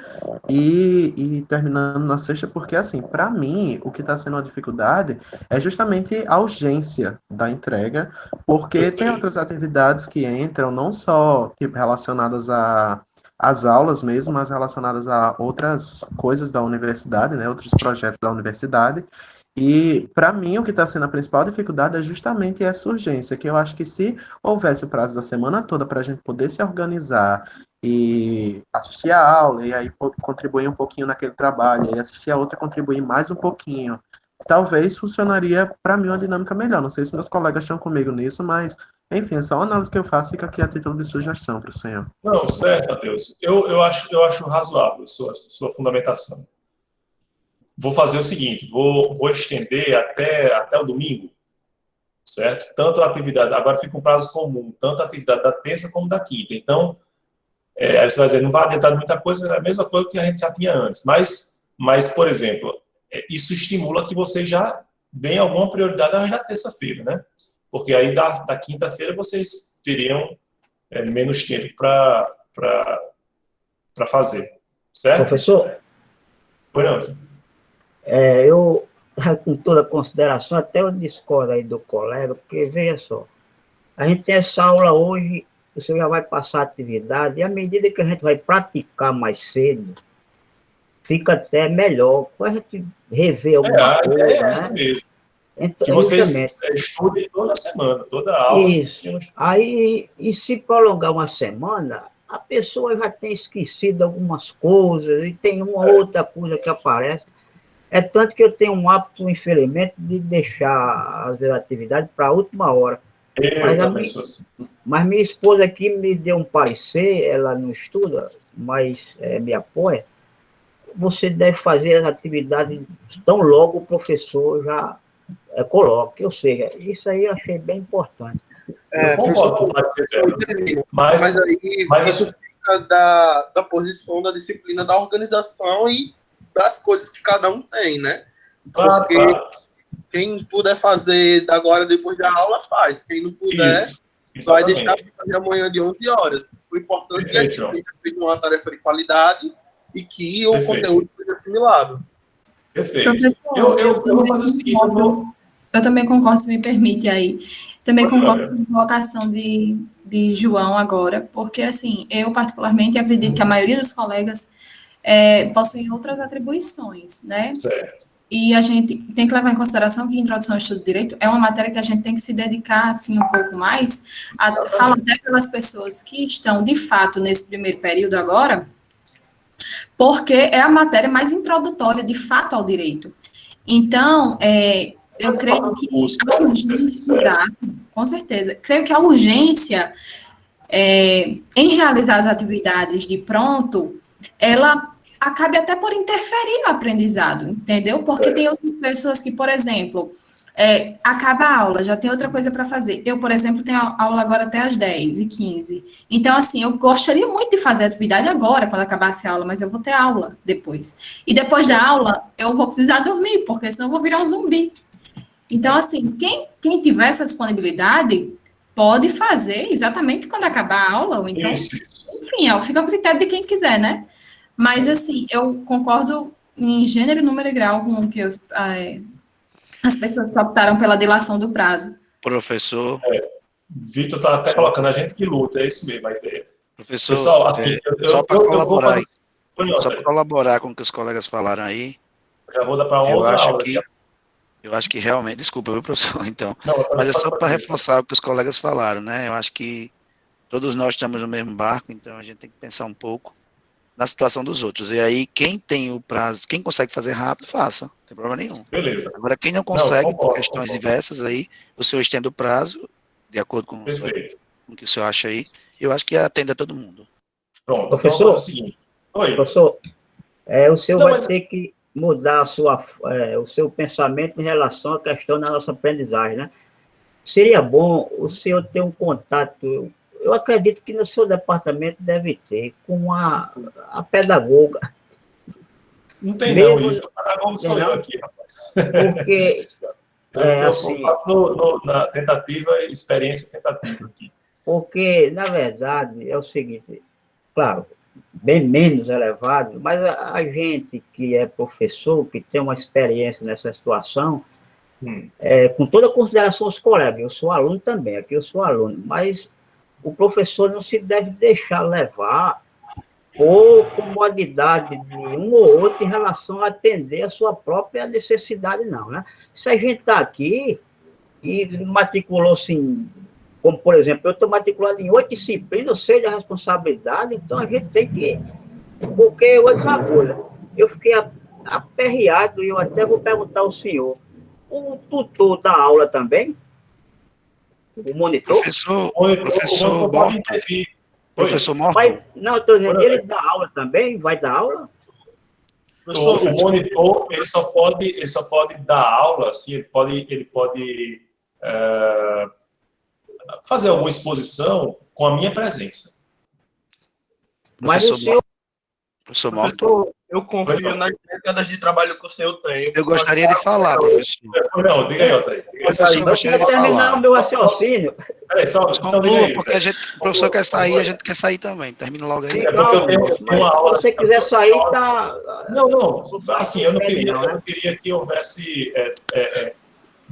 e terminando na sexta, porque, assim, para mim, o que está sendo uma dificuldade é justamente a urgência da entrega, porque tem outras atividades que entram, não só tipo, relacionadas às aulas mesmo, mas relacionadas a outras coisas da universidade, né, outros projetos da universidade. E, para mim, o que está sendo a principal dificuldade é justamente essa urgência, que eu acho que se houvesse o prazo da semana toda para a gente poder se organizar e assistir a aula, e aí contribuir um pouquinho naquele trabalho, e assistir a outra contribuir mais um pouquinho, talvez funcionaria para mim uma dinâmica melhor. Não sei se meus colegas estão comigo nisso, mas, enfim, é só uma análise que eu faço, fica aqui a título de sugestão para o senhor. Não, certo, Matheus. Eu acho razoável a sua fundamentação. Vou fazer o seguinte, vou estender até o domingo, certo? Tanto a atividade, agora fica um prazo comum, tanto a atividade da terça como da quinta. Então, aí você vai dizer, não vai adiantar muita coisa, é a mesma coisa que a gente já tinha antes. Mas por exemplo, isso estimula que vocês já deem alguma prioridade na terça-feira, né? Porque aí da quinta-feira vocês teriam menos tempo para fazer, certo? Professor? Pois não. Eu, com toda consideração, até eu discordo aí do colega, porque, veja só, a gente tem essa aula hoje, o senhor já vai passar a atividade, e à medida que a gente vai praticar mais cedo, fica até melhor, para a gente rever alguma coisa, é essa mesmo. Então, que vocês estudem toda semana, toda aula. Isso. Aí, e se prolongar uma semana, a pessoa já tem esquecido algumas coisas, e tem uma outra coisa que aparece. É tanto que eu tenho um hábito, infelizmente, de deixar as atividades para a última hora. Mas minha esposa aqui me deu um parecer, ela não estuda, mas me apoia. Você deve fazer as atividades tão logo o professor já coloque. Ou seja, isso aí eu achei bem importante. Eu concordo, mas isso fica da posição da disciplina da organização e das coisas que cada um tem, né? Porque quem puder fazer agora, depois da aula, faz. Quem não puder, vai deixar de fazer amanhã de 11 horas. O importante é que tenha feito uma tarefa de qualidade e que o conteúdo seja assimilado. Perfeito. Eu vou fazer o seguinte, eu também concordo, se me permite aí. Também concordo com a colocação de João agora, porque, assim, eu particularmente acredito que a maioria dos colegas possuem outras atribuições, né? Certo. E a gente tem que levar em consideração que a Introdução ao Estudo do Direito é uma matéria que a gente tem que se dedicar, assim, um pouco mais. Falo até pelas pessoas que estão, de fato, nesse primeiro período agora, porque é a matéria mais introdutória, de fato, ao direito. Então, eu creio que a urgência, com certeza, creio que a urgência em realizar as atividades de pronto, ela acabe até por interferir no aprendizado, entendeu? Porque tem outras pessoas que, por exemplo, acaba a aula, já tem outra coisa para fazer. Eu, por exemplo, tenho aula agora até às 10h15. Então, assim, eu gostaria muito de fazer a atividade agora, quando acabasse a aula, mas eu vou ter aula depois. E depois da aula, eu vou precisar dormir, porque senão eu vou virar um zumbi. Então, assim, quem tiver essa disponibilidade pode fazer exatamente quando acabar a aula, ou então, enfim, fica ao critério de quem quiser, né? Mas, assim, eu concordo em gênero, número e grau com o que as pessoas que optaram pela dilação do prazo. Professor. Vitor está até colocando a gente que luta, é isso mesmo a ideia. Professor, pessoal, assim, só para colaborar, só para colaborar com o que os colegas falaram aí, já vou dar para outra aula. Eu acho que realmente, desculpa, viu, professor, então, mas é só para reforçar o que os colegas falaram, né? Eu acho que todos nós estamos no mesmo barco, então a gente tem que pensar um pouco na situação dos outros. E aí, quem tem o prazo, quem consegue fazer rápido, faça, não tem problema nenhum. Beleza. Agora, quem não consegue, por questões diversas aí, o senhor estende o prazo, de acordo com o que o senhor acha aí, eu acho que atende a todo mundo. Pronto, professor, então vamos fazer o seguinte. Oi. Professor, o senhor vai ter que mudar o seu pensamento em relação à questão da nossa aprendizagem, né? Seria bom o senhor ter um contato, eu acredito que no seu departamento deve ter, com a pedagoga. Não tem mesmo, não, isso. O pedagogo sou eu aqui, rapaz. Porque... eu faço na tentativa, experiência tentativa aqui. Porque, na verdade, é o seguinte, claro, bem menos elevado, mas a gente que é professor, que tem uma experiência nessa situação, com toda a consideração aos colegas, eu sou aluno também, aqui eu sou aluno, mas o professor não se deve deixar levar por comodidade de um ou outro em relação a atender a sua própria necessidade, não, né? Se a gente está aqui e matriculou-se em, como por exemplo, eu estou matriculado em 8 disciplinas, eu sei da responsabilidade, então a gente tem que, porque eu vou dizer uma coisa, eu fiquei aperreado e eu até vou perguntar ao senhor, o tutor dá aula também? O monitor? Professor Morton. Não, eu estou dizendo, ele dá aula também? Vai dar aula? O monitor, ele só pode dar aula, assim, ele pode fazer alguma exposição com a minha presença. Mas o senhor... Professor Morton. Eu confio nas décadas de trabalho que o senhor tem. Eu gostaria de falar, professor. Não, diga aí, Otávio. Professor, eu gostaria de terminar o meu raciocínio. Conclua, porque o professor quer sair, a gente quer sair também. Termina logo aí. É porque eu tenho uma aula. Se você quiser sair, tá... Não. Assim, eu não queria que houvesse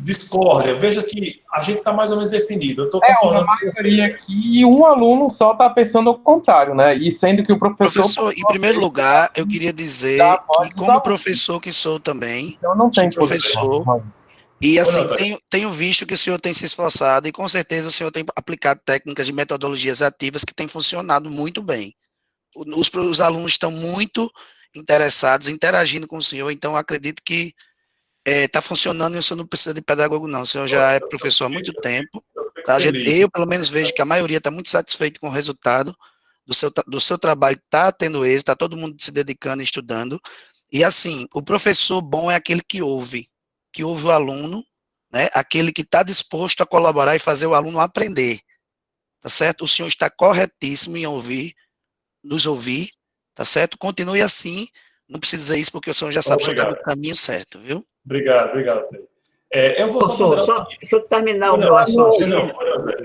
discórdia. Veja que a gente está mais ou menos definido. Eu estou concordando. A maioria aqui, um aluno só está pensando o contrário, né? E sendo que o professor... em primeiro lugar, eu queria dizer que como professor que sou também, eu não tenho sou professor, e assim, tenho visto que o senhor tem se esforçado e com certeza o senhor tem aplicado técnicas de metodologias ativas que têm funcionado muito bem. Os alunos estão muito interessados, interagindo com o senhor, então acredito que está funcionando e o senhor não precisa de pedagogo, não. O senhor já é professor há muito tempo. Tá? Eu, pelo menos, vejo que a maioria está muito satisfeito com o resultado do seu trabalho, está tendo êxito, está todo mundo se dedicando e estudando. E, assim, o professor bom é aquele que ouve o aluno, né? Aquele que está disposto a colaborar e fazer o aluno aprender. Tá certo? O senhor está corretíssimo em nos ouvir, tá certo? Continue assim. Não precisa dizer isso porque o senhor já sabe que está no caminho certo, viu? Obrigado. Eu vou deixa eu terminar o meu raciocínio.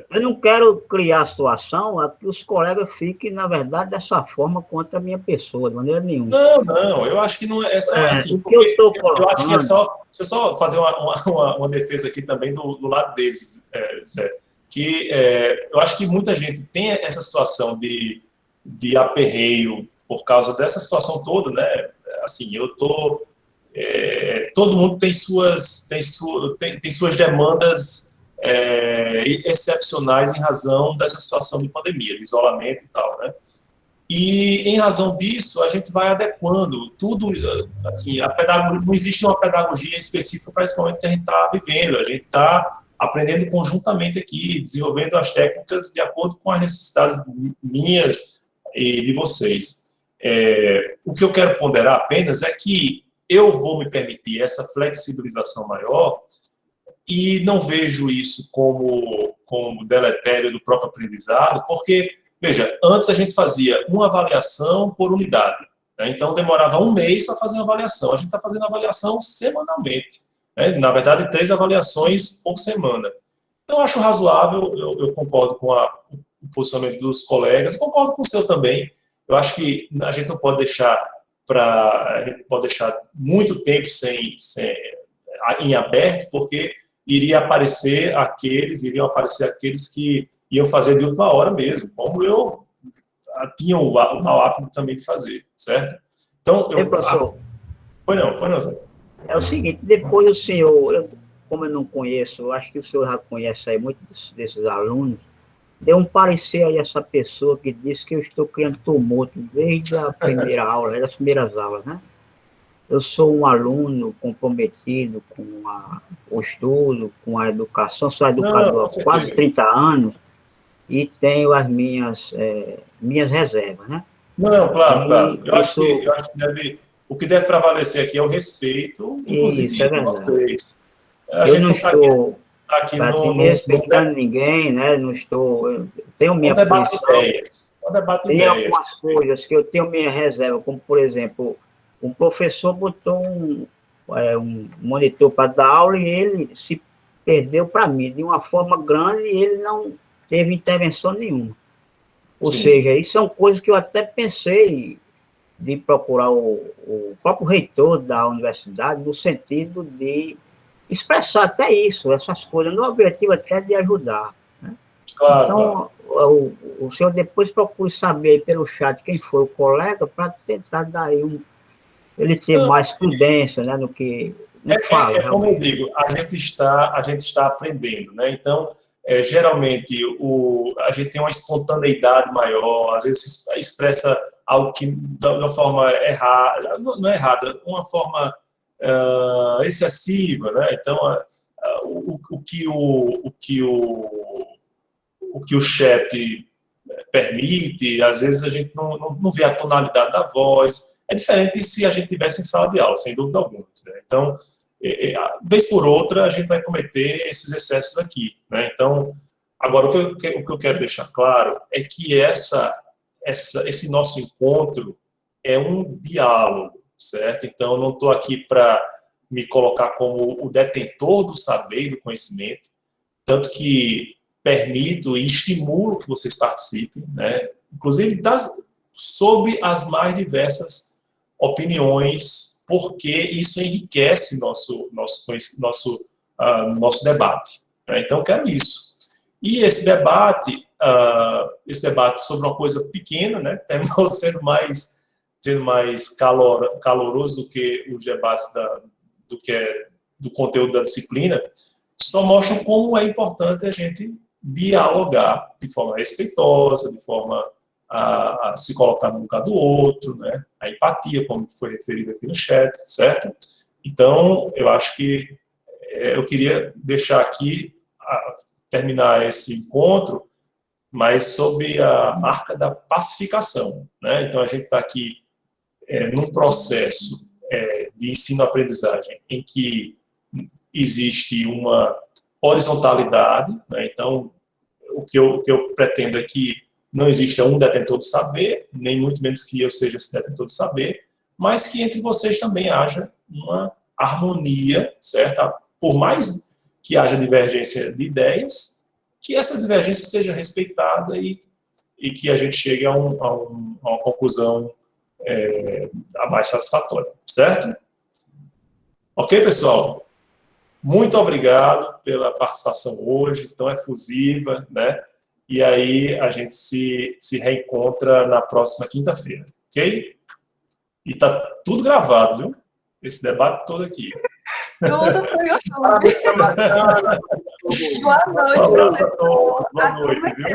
Eu não quero criar a situação a que os colegas fiquem, na verdade, dessa forma contra a minha pessoa, de maneira nenhuma. Não, eu acho que não é só assim. O que eu estou colocando... Eu acho que deixa eu só fazer uma defesa aqui também do lado deles, Zé. Que eu acho que muita gente tem essa situação de aperreio por causa dessa situação toda, né? Assim, todo mundo tem suas demandas excepcionais em razão dessa situação de pandemia, de isolamento e tal, né? E, em razão disso, a gente vai adequando tudo, assim, não existe uma pedagogia específica para esse momento que a gente está vivendo, a gente está aprendendo conjuntamente aqui, desenvolvendo as técnicas de acordo com as necessidades minhas e de vocês. O que eu quero ponderar apenas é que eu vou me permitir essa flexibilização maior e não vejo isso como deletério do próprio aprendizado, porque, veja, antes a gente fazia uma avaliação por unidade, né? Então demorava um mês para fazer uma avaliação, a gente está fazendo avaliação semanalmente, né? Na verdade 3 avaliações por semana. Então eu acho razoável, eu concordo com o posicionamento dos colegas, concordo com o seu também. Eu acho que a gente não pode deixar muito tempo em aberto, porque iriam aparecer aqueles que iam fazer de última hora mesmo, como eu tinha o mau hábito também de fazer, certo? Então, Pois não, Zé. É o seguinte, depois o senhor, como eu não conheço, eu acho que o senhor já conhece aí muitos desses alunos, deu um parecer aí a essa pessoa que disse que eu estou criando tumulto desde a primeira aula, desde as primeiras aulas, né? Eu sou um aluno comprometido com o estudo, com a educação, sou educador há quase 30 anos e tenho as minhas reservas, né? Não, claro. Eu acho que o que deve prevalecer aqui é o respeito, inclusive, de vocês. aqui ninguém respeitando ninguém, né? Não estou. Eu tenho minha debate posição. ideias. Debate Tem ideias. algumas coisas que eu tenho minha reserva, como, por exemplo, um professor botou um monitor para dar aula e ele se perdeu para mim de uma forma grande e ele não teve intervenção nenhuma. Ou Sim. seja, isso são coisas que eu até pensei de procurar o próprio reitor da universidade, no sentido de expressar até isso, essas coisas, no objetivo até de ajudar. Né? Claro, Então, o senhor depois procure saber aí pelo chat quem foi o colega, para tentar dar aí ele ter mais prudência, né, no que fala. Como eu digo, a gente está aprendendo, né? Então, geralmente, a gente tem uma espontaneidade maior, às vezes expressa algo que, de uma forma errada, não é errada, uma forma excessiva, né? Então, o que o chat permite, às vezes a gente não vê a tonalidade da voz, é diferente de se a gente tivesse em sala de aula, sem dúvida alguma. Né? Então, vez por outra, a gente vai cometer esses excessos aqui. Né? Então, agora, o que eu quero deixar claro é que esse nosso encontro é um diálogo, certo? Então, eu não estou aqui para me colocar como o detentor do saber e do conhecimento, tanto que permito e estimulo que vocês participem, né? Inclusive sob as mais diversas opiniões, porque isso enriquece nosso debate. Né? Então, eu quero isso. E esse debate sobre uma coisa pequena, né, terminou sendo mais caloroso do que os debates do conteúdo da disciplina, só mostram como é importante a gente dialogar de forma respeitosa, de forma a se colocar no lugar do outro, né? A empatia, como foi referido aqui no chat, certo? Então, eu acho que eu queria deixar aqui, terminar esse encontro, mas sob a marca da pacificação, né? Então, a gente está aqui num processo de ensino-aprendizagem em que existe uma horizontalidade, né? Então, o que eu pretendo é que não exista um detentor do saber, nem muito menos que eu seja esse detentor do saber, mas que entre vocês também haja uma harmonia, certo? Por mais que haja divergência de ideias, que essa divergência seja respeitada e que a gente chegue a uma conclusão a mais satisfatória, certo? Ok, pessoal? Muito obrigado pela participação hoje, tão efusiva, né? E aí a gente se reencontra na próxima quinta-feira, ok? E tá tudo gravado, viu? Esse debate todo aqui. Tudo foi YouTube. Boa noite, Um abraço a todos, boa noite, viu?